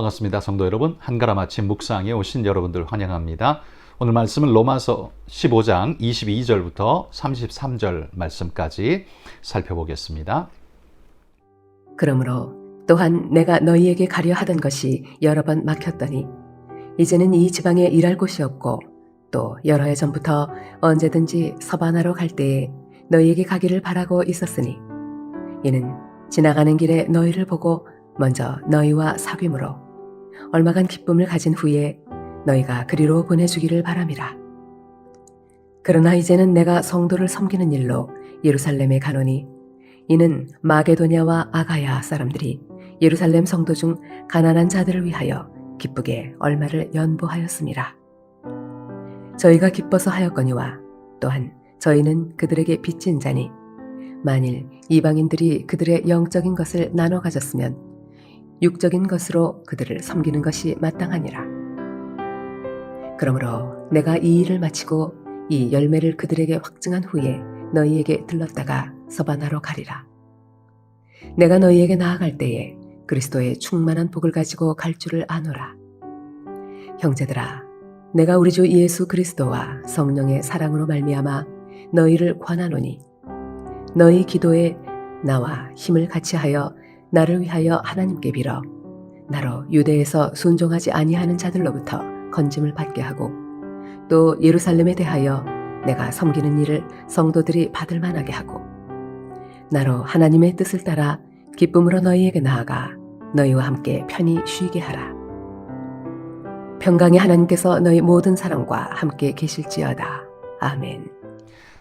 반갑습니다. 성도 여러분, 한가람 아침 묵상에 오신 여러분들 환영합니다. 오늘 말씀은 로마서 15장 22절부터 33절 말씀까지 살펴보겠습니다. 그러므로 또한 내가 너희에게 가려 하던 것이 여러 번 막혔더니 이제는 이 지방에 일할 곳이 없고 또 여러 해 전부터 언제든지 서바나로 갈 때에 너희에게 가기를 바라고 있었으니 이는 지나가는 길에 너희를 보고 먼저 너희와 사귐으로 얼마간 기쁨을 가진 후에 너희가 그리로 보내주기를 바람이라. 그러나 이제는 내가 성도를 섬기는 일로 예루살렘에 가노니 이는 마게도냐와 아가야 사람들이 예루살렘 성도 중 가난한 자들을 위하여 기쁘게 얼마를 연보하였음이라. 저희가 기뻐서 하였거니와 또한 저희는 그들에게 빚진 자니 만일 이방인들이 그들의 영적인 것을 나눠 가졌으면 육적인 것으로 그들을 섬기는 것이 마땅하니라. 그러므로 내가 이 일을 마치고 이 열매를 그들에게 확증한 후에 너희에게 들렀다가 서바나로 가리라. 내가 너희에게 나아갈 때에 그리스도의 충만한 복을 가지고 갈 줄을 아노라. 형제들아, 내가 우리 주 예수 그리스도와 성령의 사랑으로 말미암아 너희를 권하노니 너희 기도에 나와 힘을 같이 하여 나를 위하여 하나님께 빌어 나로 유대에서 순종하지 아니하는 자들로부터 건짐을 받게 하고 또 예루살렘에 대하여 내가 섬기는 일을 성도들이 받을 만하게 하고 나로 하나님의 뜻을 따라 기쁨으로 너희에게 나아가 너희와 함께 편히 쉬게 하라. 평강의 하나님께서 너희 모든 사람과 함께 계실지어다. 아멘.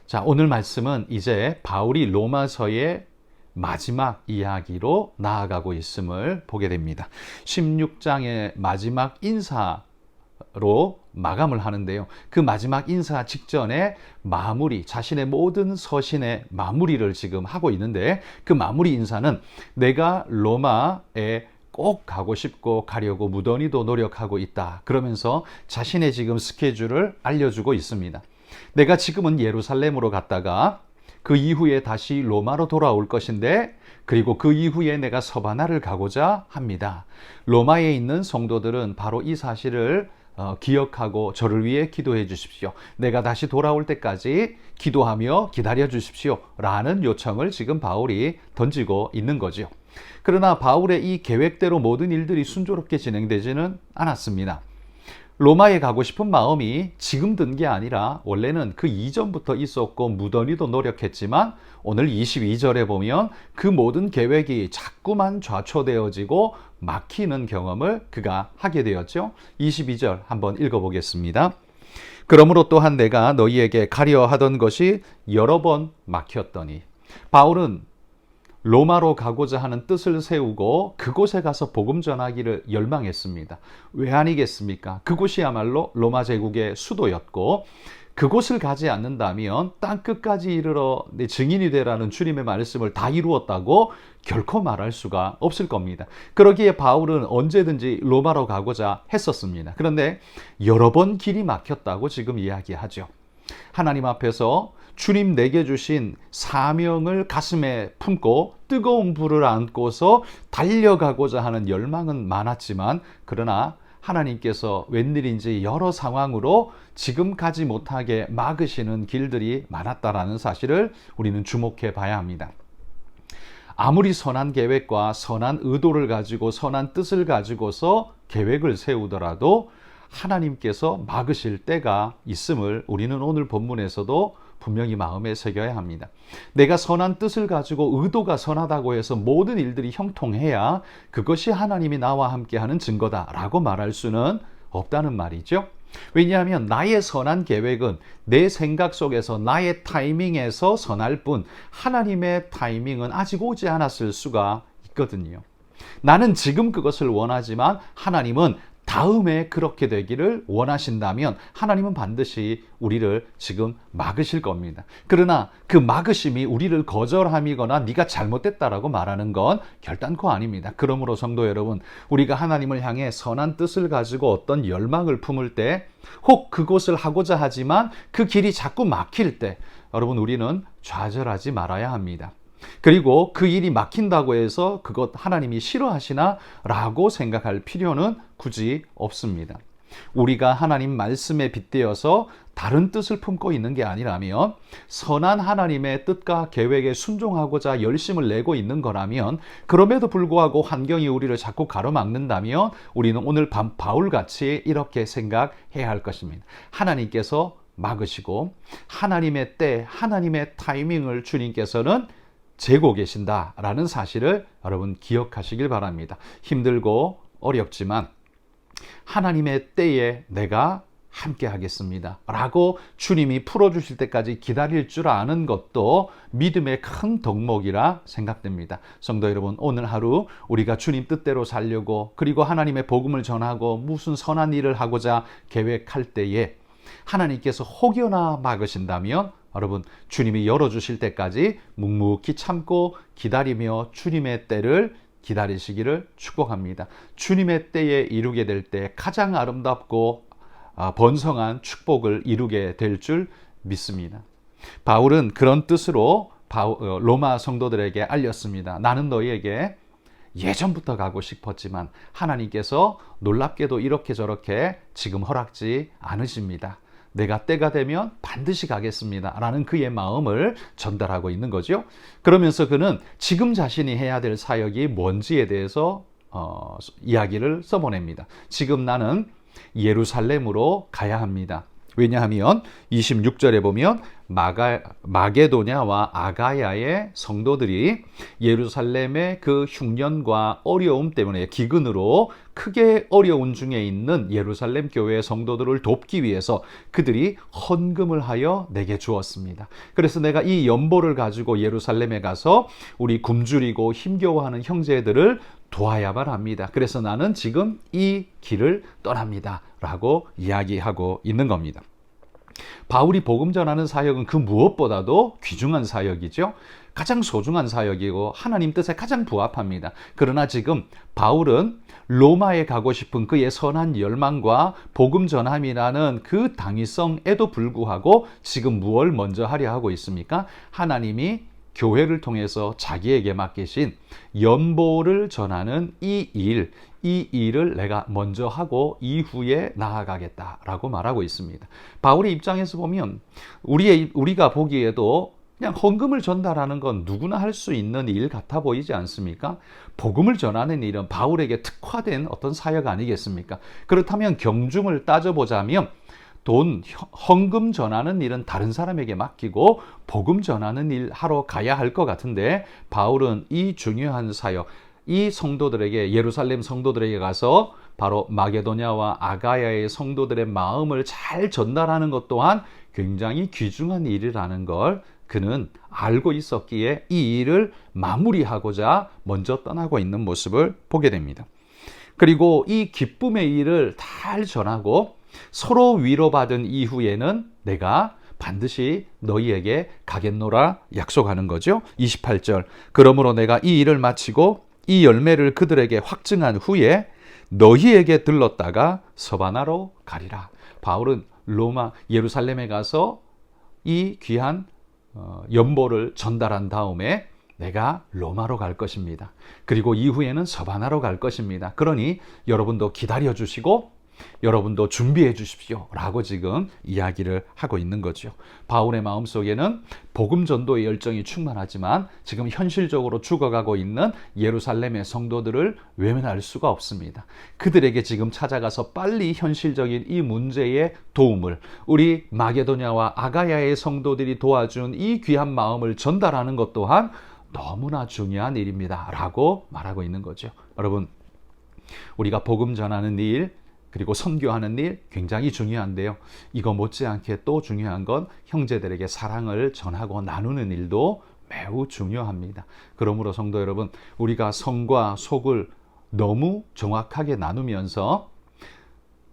자, 오늘 말씀은 이제 바울이 로마서의 마지막 이야기로 나아가고 있음을 보게 됩니다. 16장의 마지막 인사로 마감을 하는데요. 그 마지막 인사 직전에 마무리, 자신의 모든 서신의 마무리를 지금 하고 있는데 그 마무리 인사는 내가 로마에 꼭 가고 싶고 가려고 무던히도 노력하고 있다. 그러면서 자신의 지금 스케줄을 알려주고 있습니다. 내가 지금은 예루살렘으로 갔다가 그 이후에 다시 로마로 돌아올 것인데 그리고 그 이후에 내가 서바나를 가고자 합니다. 로마에 있는 성도들은 바로 이 사실을 기억하고 저를 위해 기도해 주십시오. 내가 다시 돌아올 때까지 기도하며 기다려 주십시오. 라는 요청을 지금 바울이 던지고 있는 거죠. 그러나 바울의 이 계획대로 모든 일들이 순조롭게 진행되지는 않았습니다. 로마에 가고 싶은 마음이 지금 든 게 아니라 원래는 그 이전부터 있었고 무던히도 노력했지만 오늘 22절에 보면 그 모든 계획이 자꾸만 좌초되어지고 막히는 경험을 그가 하게 되었죠. 22절 한번 읽어보겠습니다. 그러므로 또한 내가 너희에게 가려 하던 것이 여러 번 막혔더니 바울은 로마로 가고자 하는 뜻을 세우고 그곳에 가서 복음 전하기를 열망했습니다. 왜 아니겠습니까? 그곳이야말로 로마 제국의 수도였고 그곳을 가지 않는다면 땅 끝까지 이르러 내 증인이 되라는 주님의 말씀을 다 이루었다고 결코 말할 수가 없을 겁니다. 그러기에 바울은 언제든지 로마로 가고자 했었습니다. 그런데 여러 번 길이 막혔다고 지금 이야기하죠. 하나님 앞에서 주님 내게 주신 사명을 가슴에 품고 뜨거운 불을 안고서 달려가고자 하는 열망은 많았지만 그러나 하나님께서 웬일인지 여러 상황으로 지금 가지 못하게 막으시는 길들이 많았다라는 사실을 우리는 주목해 봐야 합니다. 아무리 선한 계획과 선한 의도를 가지고 선한 뜻을 가지고서 계획을 세우더라도 하나님께서 막으실 때가 있음을 우리는 오늘 본문에서도 분명히 마음에 새겨야 합니다. 내가 선한 뜻을 가지고 의도가 선하다고 해서 모든 일들이 형통해야 그것이 하나님이 나와 함께하는 증거다라고 말할 수는 없다는 말이죠. 왜냐하면 나의 선한 계획은 내 생각 속에서 나의 타이밍에서 선할 뿐 하나님의 타이밍은 아직 오지 않았을 수가 있거든요. 나는 지금 그것을 원하지만 하나님은 다음에 그렇게 되기를 원하신다면 하나님은 반드시 우리를 지금 막으실 겁니다. 그러나 그 막으심이 우리를 거절함이거나 네가 잘못됐다라고 말하는 건 결단코 아닙니다. 그러므로 성도 여러분, 우리가 하나님을 향해 선한 뜻을 가지고 어떤 열망을 품을 때 혹 그곳을 하고자 하지만 그 길이 자꾸 막힐 때 여러분 우리는 좌절하지 말아야 합니다. 그리고 그 일이 막힌다고 해서 그것 하나님이 싫어하시나 라고 생각할 필요는 굳이 없습니다. 우리가 하나님 말씀에 빗대어서 다른 뜻을 품고 있는 게 아니라면, 선한 하나님의 뜻과 계획에 순종하고자 열심을 내고 있는 거라면, 그럼에도 불구하고 환경이 우리를 자꾸 가로막는다면 우리는 오늘 밤 바울같이 이렇게 생각해야 할 것입니다. 하나님께서 막으시고 하나님의 때, 하나님의 타이밍을 주님께서는 재고 계신다라는 사실을 여러분 기억하시길 바랍니다. 힘들고 어렵지만 하나님의 때에 내가 함께 하겠습니다 라고 주님이 풀어주실 때까지 기다릴 줄 아는 것도 믿음의 큰 덕목이라 생각됩니다. 성도 여러분, 오늘 하루 우리가 주님 뜻대로 살려고, 그리고 하나님의 복음을 전하고 무슨 선한 일을 하고자 계획할 때에 하나님께서 혹여나 막으신다면 여러분, 주님이 열어주실 때까지 묵묵히 참고 기다리며 주님의 때를 기다리시기를 축복합니다. 주님의 때에 이루게 될 때 가장 아름답고 번성한 축복을 이루게 될 줄 믿습니다. 바울은 그런 뜻으로 로마 성도들에게 알렸습니다. 나는 너희에게 예전부터 가고 싶었지만 하나님께서 놀랍게도 이렇게 저렇게 지금 허락지 않으십니다. 내가 때가 되면 반드시 가겠습니다 라는 그의 마음을 전달하고 있는 거죠. 그러면서 그는 지금 자신이 해야 될 사역이 뭔지에 대해서 이야기를 써보냅니다. 지금 나는 예루살렘으로 가야 합니다. 왜냐하면 26절에 보면 마게도냐와 아가야의 성도들이 예루살렘의 그 흉년과 어려움 때문에 기근으로 크게 어려운 중에 있는 예루살렘 교회의 성도들을 돕기 위해서 그들이 헌금을 하여 내게 주었습니다. 그래서 내가 이 연보를 가지고 예루살렘에 가서 우리 굶주리고 힘겨워하는 형제들을 도와야만 합니다. 그래서 나는 지금 이 길을 떠납니다 라고 이야기하고 있는 겁니다. 바울이 복음 전하는 사역은 그 무엇보다도 귀중한 사역이죠. 가장 소중한 사역이고 하나님 뜻에 가장 부합합니다. 그러나 지금 바울은 로마에 가고 싶은 그의 선한 열망과 복음 전함이라는 그 당위성에도 불구하고 지금 무엇을 먼저 하려 하고 있습니까? 하나님이 교회를 통해서 자기에게 맡기신 연보를 전하는 이 일을 내가 먼저 하고 이후에 나아가겠다라고 말하고 있습니다. 바울의 입장에서 보면 우리가 보기에도 그냥 헌금을 전달하는 건 누구나 할 수 있는 일 같아 보이지 않습니까? 복음을 전하는 일은 바울에게 특화된 어떤 사역 아니겠습니까? 그렇다면 경중을 따져보자면 헌금 전하는 일은 다른 사람에게 맡기고 복음 전하는 일 하러 가야 할 것 같은데, 바울은 이 중요한 사역, 이 성도들에게, 예루살렘 성도들에게 가서 바로 마게도냐와 아가야의 성도들의 마음을 잘 전달하는 것 또한 굉장히 귀중한 일이라는 걸 그는 알고 있었기에 이 일을 마무리하고자 먼저 떠나고 있는 모습을 보게 됩니다. 그리고 이 기쁨의 일을 잘 전하고 서로 위로받은 이후에는 내가 반드시 너희에게 가겠노라 약속하는 거죠. 28절, 그러므로 내가 이 일을 마치고 이 열매를 그들에게 확증한 후에 너희에게 들렀다가 서바나로 가리라. 바울은 예루살렘에 가서 이 귀한 연보를 전달한 다음에 내가 로마로 갈 것입니다. 그리고 이후에는 서바나로 갈 것입니다. 그러니 여러분도 기다려 주시고 여러분도 준비해 주십시오 라고 지금 이야기를 하고 있는 거죠. 바울의 마음속에는 복음 전도의 열정이 충만하지만 지금 현실적으로 죽어가고 있는 예루살렘의 성도들을 외면할 수가 없습니다. 그들에게 지금 찾아가서 빨리 현실적인 이 문제의 도움을, 우리 마게도냐와 아가야의 성도들이 도와준 이 귀한 마음을 전달하는 것 또한 너무나 중요한 일입니다 라고 말하고 있는 거죠. 여러분, 우리가 복음 전하는 일, 그리고 선교하는 일 굉장히 중요한데요. 이거 못지않게 또 중요한 건 형제들에게 사랑을 전하고 나누는 일도 매우 중요합니다. 그러므로 성도 여러분, 우리가 성과 속을 너무 정확하게 나누면서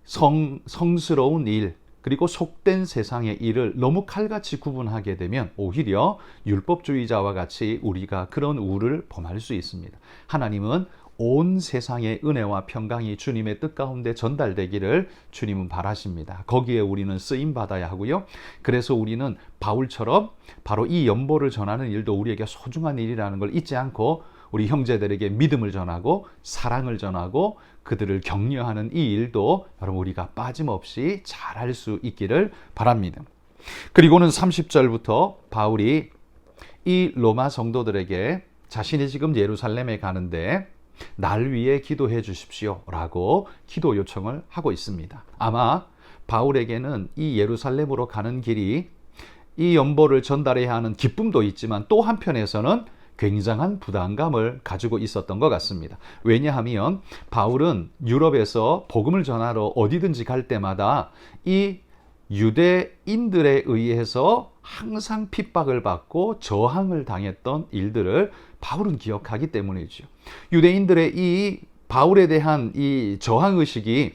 성스러운 일, 그리고 속된 세상의 일을 너무 칼같이 구분하게 되면 오히려 율법주의자와 같이 우리가 그런 우를 범할 수 있습니다. 하나님은 온 세상의 은혜와 평강이 주님의 뜻 가운데 전달되기를 주님은 바라십니다. 거기에 우리는 쓰임 받아야 하고요. 그래서 우리는 바울처럼 바로 이 연보를 전하는 일도 우리에게 소중한 일이라는 걸 잊지 않고 우리 형제들에게 믿음을 전하고 사랑을 전하고 그들을 격려하는 이 일도 여러분 우리가 빠짐없이 잘할 수 있기를 바랍니다. 그리고는 30절부터 바울이 이 로마 성도들에게 자신이 지금 예루살렘에 가는데 날 위해 기도해 주십시오 라고 기도 요청을 하고 있습니다. 아마 바울에게는 이 예루살렘으로 가는 길이 이 연보를 전달해야 하는 기쁨도 있지만 또 한편에서는 굉장한 부담감을 가지고 있었던 것 같습니다. 왜냐하면 바울은 유럽에서 복음을 전하러 어디든지 갈 때마다 이 유대인들에 의해서 항상 핍박을 받고 저항을 당했던 일들을 바울은 기억하기 때문이죠. 유대인들의 이 바울에 대한 이 저항의식이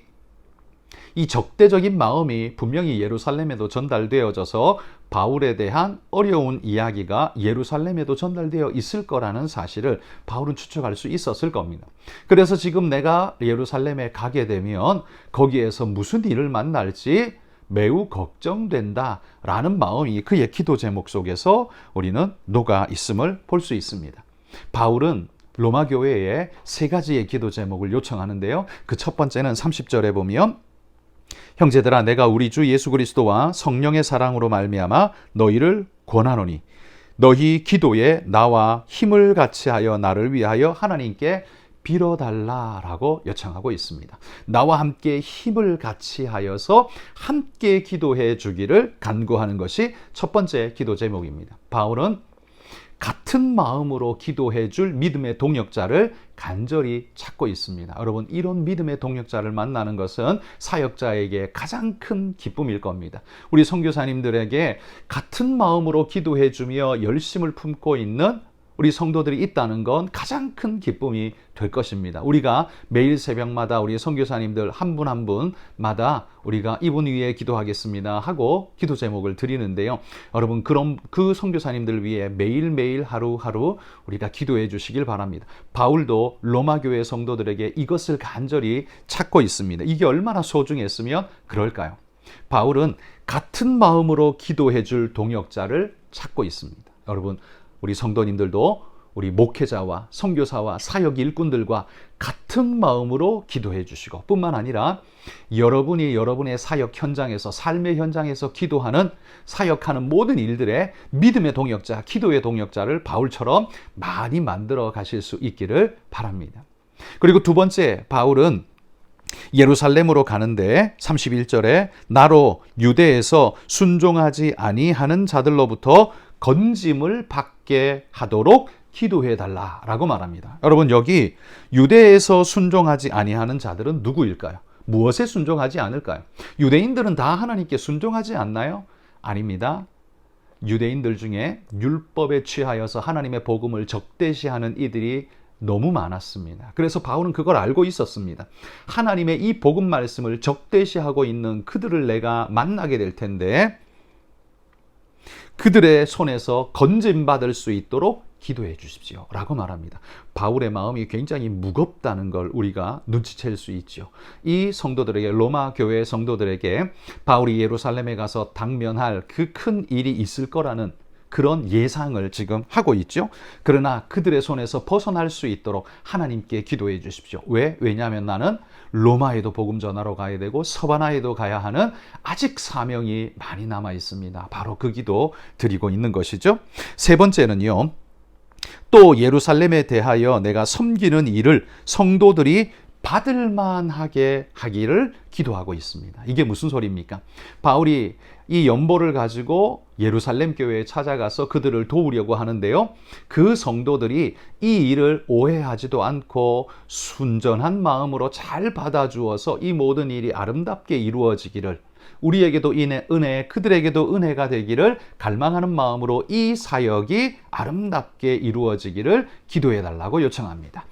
이 적대적인 마음이 분명히 예루살렘에도 전달되어져서 바울에 대한 어려운 이야기가 예루살렘에도 전달되어 있을 거라는 사실을 바울은 추측할 수 있었을 겁니다. 그래서 지금 내가 예루살렘에 가게 되면 거기에서 무슨 일을 만날지 매우 걱정된다라는 마음이 그의 기도 제목 속에서 우리는 녹아 있음을 볼 수 있습니다. 바울은 로마 교회에 세 가지의 기도 제목을 요청하는데요. 그 첫 번째는 30절에 보면 형제들아 내가 우리 주 예수 그리스도와 성령의 사랑으로 말미암아 너희를 권하노니 너희 기도에 나와 힘을 같이 하여 나를 위하여 하나님께 빌어달라라고 요청하고 있습니다. 나와 함께 힘을 같이 하여서 함께 기도해 주기를 간구하는 것이 첫 번째 기도 제목입니다. 바울은 같은 마음으로 기도해 줄 믿음의 동역자를 간절히 찾고 있습니다. 여러분, 이런 믿음의 동역자를 만나는 것은 사역자에게 가장 큰 기쁨일 겁니다. 우리 선교사님들에게 같은 마음으로 기도해 주며 열심을 품고 있는 우리 성도들이 있다는 건 가장 큰 기쁨이 될 것입니다. 우리가 매일 새벽마다 우리 선교사님들 한 분 한 분마다 우리가 이분 위해 기도하겠습니다 하고 기도 제목을 드리는데요. 여러분, 그럼 그 선교사님들 위해 매일매일 하루하루 우리가 기도해 주시길 바랍니다. 바울도 로마 교회 성도들에게 이것을 간절히 찾고 있습니다. 이게 얼마나 소중했으면 그럴까요? 바울은 같은 마음으로 기도해 줄 동역자를 찾고 있습니다. 여러분, 우리 성도님들도 우리 목회자와 선교사와 사역 일꾼들과 같은 마음으로 기도해 주시고 뿐만 아니라 여러분이 여러분의 사역 현장에서 삶의 현장에서 기도하는 사역하는 모든 일들의 믿음의 동역자, 기도의 동역자를 바울처럼 많이 만들어 가실 수 있기를 바랍니다. 그리고 두 번째, 바울은 예루살렘으로 가는데 31절에 나로 유대에서 순종하지 아니하는 자들로부터 건짐을 받게 하도록 기도해 달라라고 말합니다. 여러분, 여기 유대에서 순종하지 아니하는 자들은 누구일까요? 무엇에 순종하지 않을까요? 유대인들은 다 하나님께 순종하지 않나요? 아닙니다. 유대인들 중에 율법에 취하여서 하나님의 복음을 적대시하는 이들이 너무 많았습니다. 그래서 바울은 그걸 알고 있었습니다. 하나님의 이 복음 말씀을 적대시하고 있는 그들을 내가 만나게 될 텐데 그들의 손에서 건짐받을 수 있도록 기도해 주십시오 라고 말합니다. 바울의 마음이 굉장히 무겁다는 걸 우리가 눈치챌 수 있죠. 이 성도들에게, 로마 교회 성도들에게 바울이 예루살렘에 가서 당면할 그 큰 일이 있을 거라는 그런 예상을 지금 하고 있죠. 그러나 그들의 손에서 벗어날 수 있도록 하나님께 기도해 주십시오. 왜? 왜냐하면 나는 로마에도 복음 전하러 가야 되고 서바나에도 가야 하는 아직 사명이 많이 남아 있습니다. 바로 그 기도 드리고 있는 것이죠. 세 번째는요. 또 예루살렘에 대하여 내가 섬기는 일을 성도들이 받을 만하게 하기를 기도하고 있습니다. 이게 무슨 소리입니까? 바울이 이 연보를 가지고 예루살렘 교회에 찾아가서 그들을 도우려고 하는데요. 그 성도들이 이 일을 오해하지도 않고 순전한 마음으로 잘 받아주어서 이 모든 일이 아름답게 이루어지기를, 우리에게도 은혜, 그들에게도 은혜가 되기를 갈망하는 마음으로 이 사역이 아름답게 이루어지기를 기도해 달라고 요청합니다.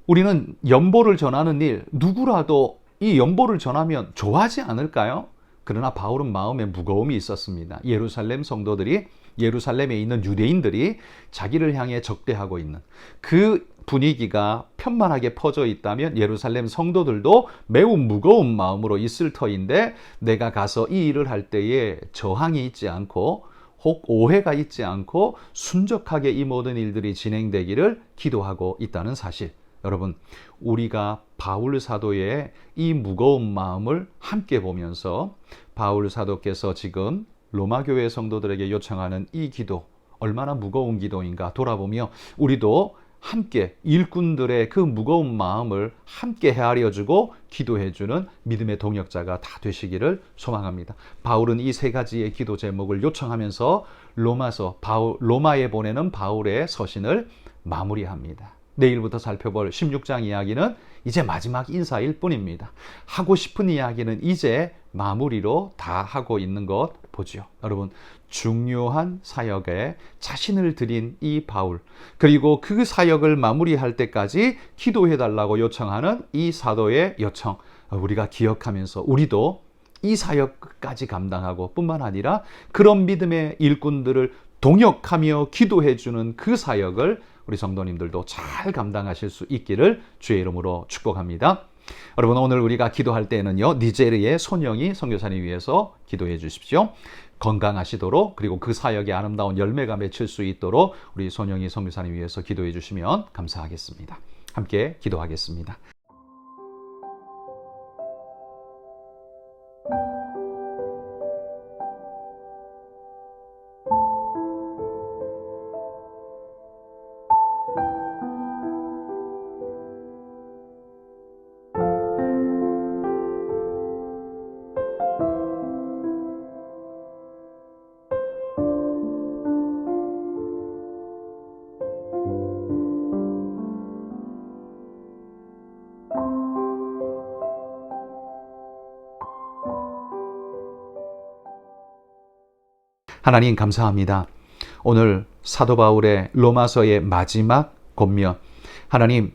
우리는 연보를 전하는 일, 누구라도 이 연보를 전하면 좋아하지 않을까요? 그러나 바울은 마음에 무거움이 있었습니다. 예루살렘 성도들이 예루살렘에 있는 유대인들이 자기를 향해 적대하고 있는 그 분위기가 편만하게 퍼져 있다면 예루살렘 성도들도 매우 무거운 마음으로 있을 터인데, 내가 가서 이 일을 할 때에 저항이 있지 않고 혹 오해가 있지 않고 순적하게 이 모든 일들이 진행되기를 기도하고 있다는 사실, 여러분, 우리가 바울 사도의 이 무거운 마음을 함께 보면서 바울 사도께서 지금 로마 교회 성도들에게 요청하는 이 기도, 얼마나 무거운 기도인가 돌아보며 우리도 함께 일꾼들의 그 무거운 마음을 함께 헤아려주고 기도해주는 믿음의 동역자가 다 되시기를 소망합니다. 바울은 이 세 가지의 기도 제목을 요청하면서 로마에 보내는 바울의 서신을 마무리합니다. 내일부터 살펴볼 16장 이야기는 이제 마지막 인사일 뿐입니다. 하고 싶은 이야기는 이제 마무리로 다 하고 있는 것 보죠. 여러분, 중요한 사역에 자신을 드린 이 바울, 그리고 그 사역을 마무리할 때까지 기도해달라고 요청하는 이 사도의 요청, 우리가 기억하면서 우리도 이 사역까지 감당하고 뿐만 아니라 그런 믿음의 일꾼들을 동역하며 기도해주는 그 사역을 우리 성도님들도 잘 감당하실 수 있기를 주의 이름으로 축복합니다. 여러분, 오늘 우리가 기도할 때는요, 니제르의 손영이 선교사님 위해서 기도해 주십시오. 건강하시도록, 그리고 그 사역의 아름다운 열매가 맺힐 수 있도록 우리 손영이 선교사님 위해서 기도해 주시면 감사하겠습니다. 함께 기도하겠습니다. 하나님 감사합니다. 오늘 사도 바울의 로마서의 마지막 권면, 하나님,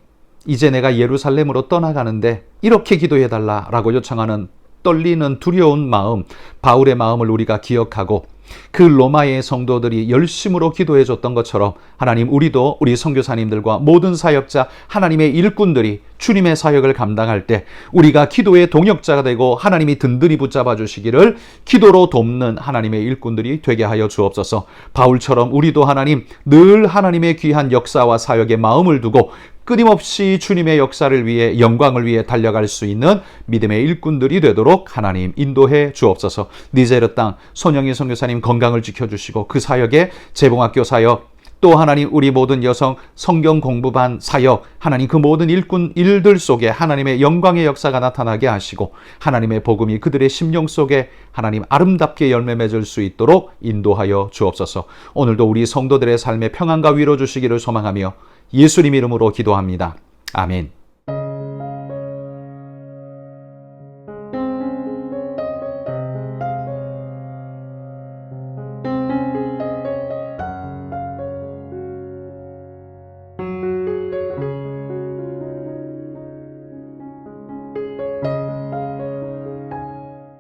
이제 내가 예루살렘으로 떠나가는데 이렇게 기도해달라라고 요청하는 떨리는 두려운 마음, 바울의 마음을 우리가 기억하고 그 로마의 성도들이 열심으로 기도해 줬던 것처럼 하나님, 우리도 우리 선교사님들과 모든 사역자, 하나님의 일꾼들이 주님의 사역을 감당할 때 우리가 기도의 동역자가 되고 하나님이 든든히 붙잡아 주시기를 기도로 돕는 하나님의 일꾼들이 되게 하여 주옵소서. 바울처럼 우리도 하나님, 늘 하나님의 귀한 역사와 사역에 마음을 두고 끊임없이 주님의 역사를 위해, 영광을 위해 달려갈 수 있는 믿음의 일꾼들이 되도록 하나님 인도해 주옵소서. 니제르 땅 손영희 선교사님 건강을 지켜주시고 그 사역에 재봉학교 사역, 또 하나님 우리 모든 여성 성경 공부반 사역, 하나님 그 모든 일꾼 일들 속에 하나님의 영광의 역사가 나타나게 하시고 하나님의 복음이 그들의 심령 속에 하나님 아름답게 열매 맺을 수 있도록 인도하여 주옵소서. 오늘도 우리 성도들의 삶에 평안과 위로 주시기를 소망하며 예수님 이름으로 기도합니다. 아멘.